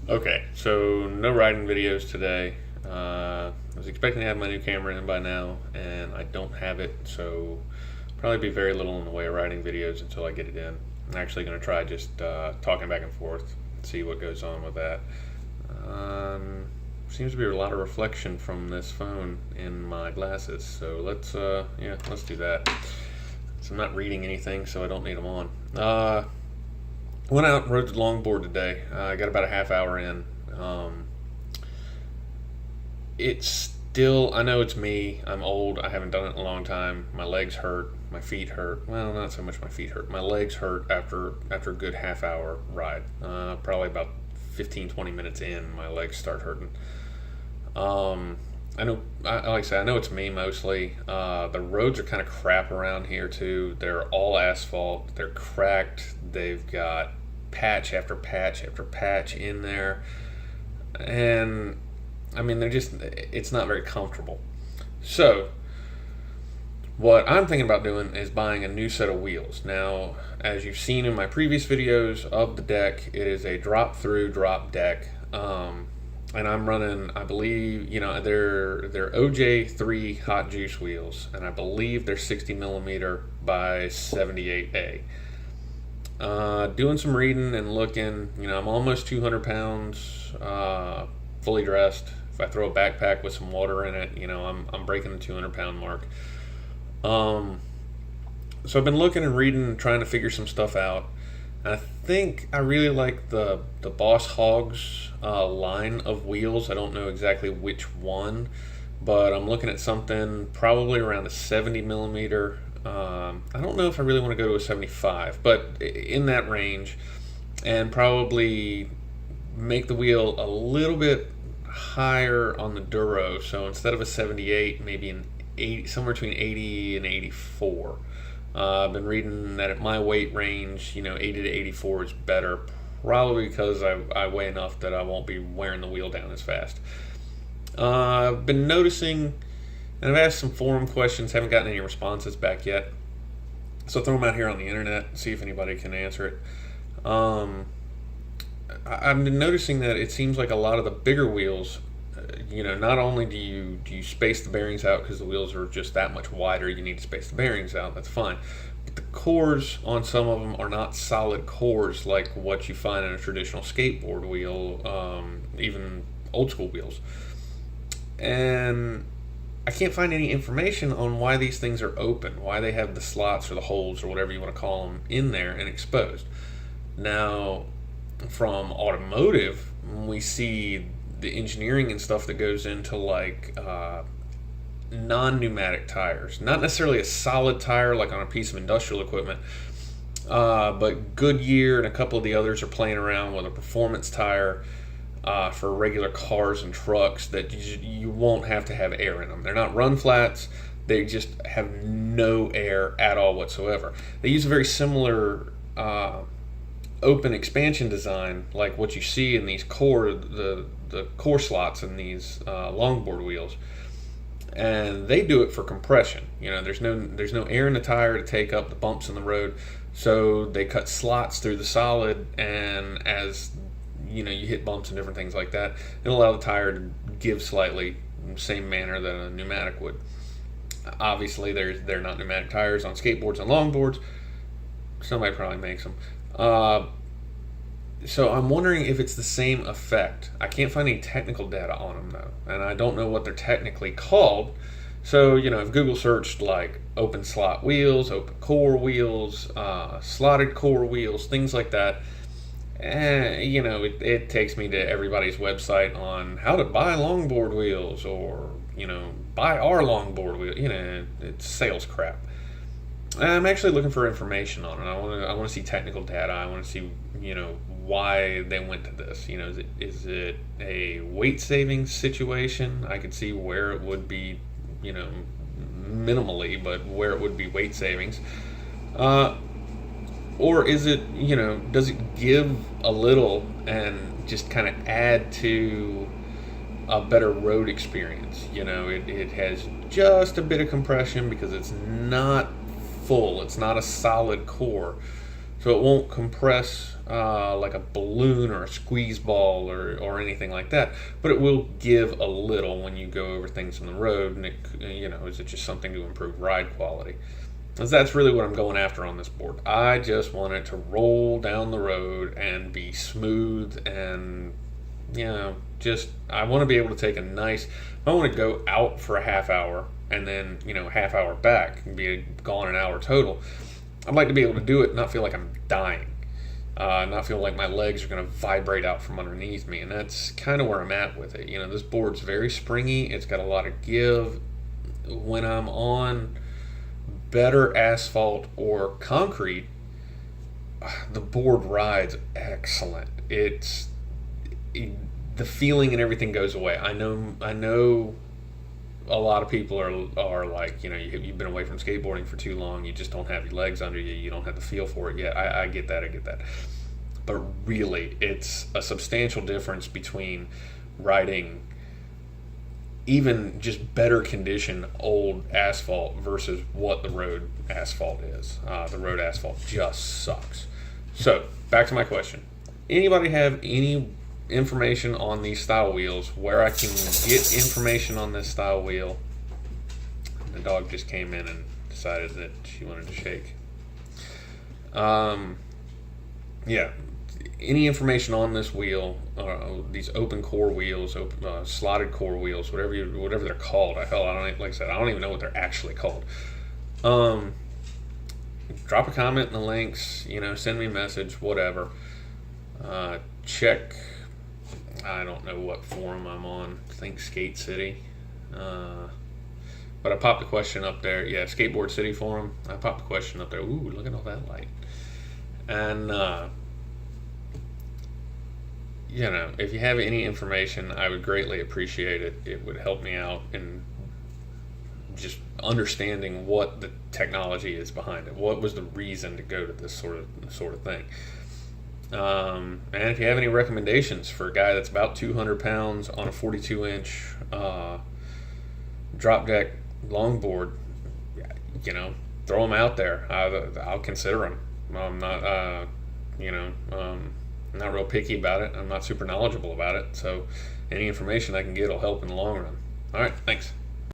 Okay, so no riding videos today. I was expecting to have my new camera in by now, and I don't have it, so probably be very little in the way of riding videos until I get it in. I'm actually going to try just talking back and forth, see what goes on with that. Seems to be a lot of reflection from this phone in my glasses, so let's do that. So I'm not reading anything, so I don't need them on. Went out and rode the longboard today. I got about a half hour in. It's still, I know it's me. I'm old. I haven't done it in a long time. My legs hurt. My feet hurt. Well, not so much my feet hurt. My legs hurt after a good half hour ride. Probably about 15, 20 minutes in, my legs start hurting. I know, like I said, I know it's me mostly. The roads are kind of crap around here too. They're all asphalt. They're cracked. They've got patch after patch after patch in there, and I mean it's not very comfortable. So what I'm thinking about doing is buying a new set of wheels. Now, as you've seen in my previous videos of the deck, it is a drop-through drop deck. And I'm running, I believe, they're OJ3 hot juice wheels, and I believe they're 60 millimeter by 78A. Doing some reading and looking, I'm almost 200 pounds, fully dressed. If I throw a backpack with some water in it, I'm breaking the 200-pound mark. So I've been looking and reading and trying to figure some stuff out. I think I really like the Boss Hogs line of wheels. I don't know exactly which one, but I'm looking at something probably around a 70 millimeter. I don't know if I really want to go to a 75, but in that range, and probably make the wheel a little bit higher on the duro. So instead of a 78, maybe an 80, somewhere between 80 and 84. I've been reading that at my weight range, 80 to 84 is better, probably because I weigh enough that I won't be wearing the wheel down as fast. I've been noticing, and I've asked some forum questions, haven't gotten any responses back yet, so I'll throw them out here on the internet and see if anybody can answer it. I've been noticing that it seems like a lot of the bigger wheels, not only do you space the bearings out because the wheels are just that much wider, you need to space the bearings out, that's fine. But the cores on some of them are not solid cores like what you find in a traditional skateboard wheel, even old school wheels. And I can't find any information on why these things are open, why they have the slots or the holes or whatever you want to call them in there and exposed. Now, from automotive, we see the engineering and stuff that goes into like non-pneumatic tires, not necessarily a solid tire like on a piece of industrial equipment, but Goodyear and a couple of the others are playing around with a performance tire for regular cars and trucks that you won't have to have air in them. They're not run flats, they just have no air at all whatsoever. They use a very similar open expansion design like what you see in these the core slots in these longboard wheels, and they do it for compression. There's no air in the tire to take up the bumps in the road, so they cut slots through the solid, and as you hit bumps and different things like that, it'll allow the tire to give slightly in the same manner that a pneumatic would. Obviously they're not pneumatic tires on skateboards and longboards. Somebody probably makes them. So I'm wondering if it's the same effect. I can't find any technical data on them though, and I don't know what they're technically called. So if Google searched like open slot wheels, open core wheels, slotted core wheels, things like that, it takes me to everybody's website on how to buy longboard wheels, or buy our longboard wheel. It's sales crap. I'm actually looking for information on it. I want to see technical data. I want to see why they went to this. Is it a weight savings situation? I could see where it would be, minimally, but where it would be weight savings. Or is it, does it give a little and just kind of add to a better road experience? It has just a bit of compression because it's not full, it's not a solid core, so it won't compress like a balloon or a squeeze ball or anything like that, but it will give a little when you go over things on the road. And is it just something to improve ride quality? Because that's really what I'm going after on this board. I just want it to roll down the road and be smooth, and just I want to be able to take a nice. I want to go out for a half hour and then half hour back and be gone an hour total. I'd like to be able to do it and not feel like I'm dying, not feel like my legs are going to vibrate out from underneath me, and that's kind of where I'm at with it. This board's very springy. It's got a lot of give. When I'm on better asphalt or concrete, the board rides excellent. The feeling and everything goes away. I know a lot of people are like, you've been away from skateboarding for too long, you just don't have your legs under you, you don't have the feel for it yet. I get that. But really, it's a substantial difference between riding even just better condition old asphalt versus what the road asphalt is. The road asphalt just sucks. So, back to my question. Anybody have any information on these style wheels, where I can get information on this style wheel? The dog just came in and decided that she wanted to shake. Any information on this wheel, these open core wheels, slotted core wheels, whatever they're called. I don't even know what they're actually called. Drop a comment in the links. Send me a message, whatever. Check. I don't know what forum I'm on. I think Skate City. But I popped the question up there. Yeah, Skateboard City forum. I popped the question up there. Ooh, look at all that light. And if you have any information, I would greatly appreciate it. It would help me out in just understanding what the technology is behind it. What was the reason to go to this sort of thing? And if you have any recommendations for a guy that's about 200 pounds on a 42-inch drop deck longboard, throw them out there. I'll consider them. I'm not, not real picky about it. I'm not super knowledgeable about it. So any information I can get will help in the long run. All right, thanks.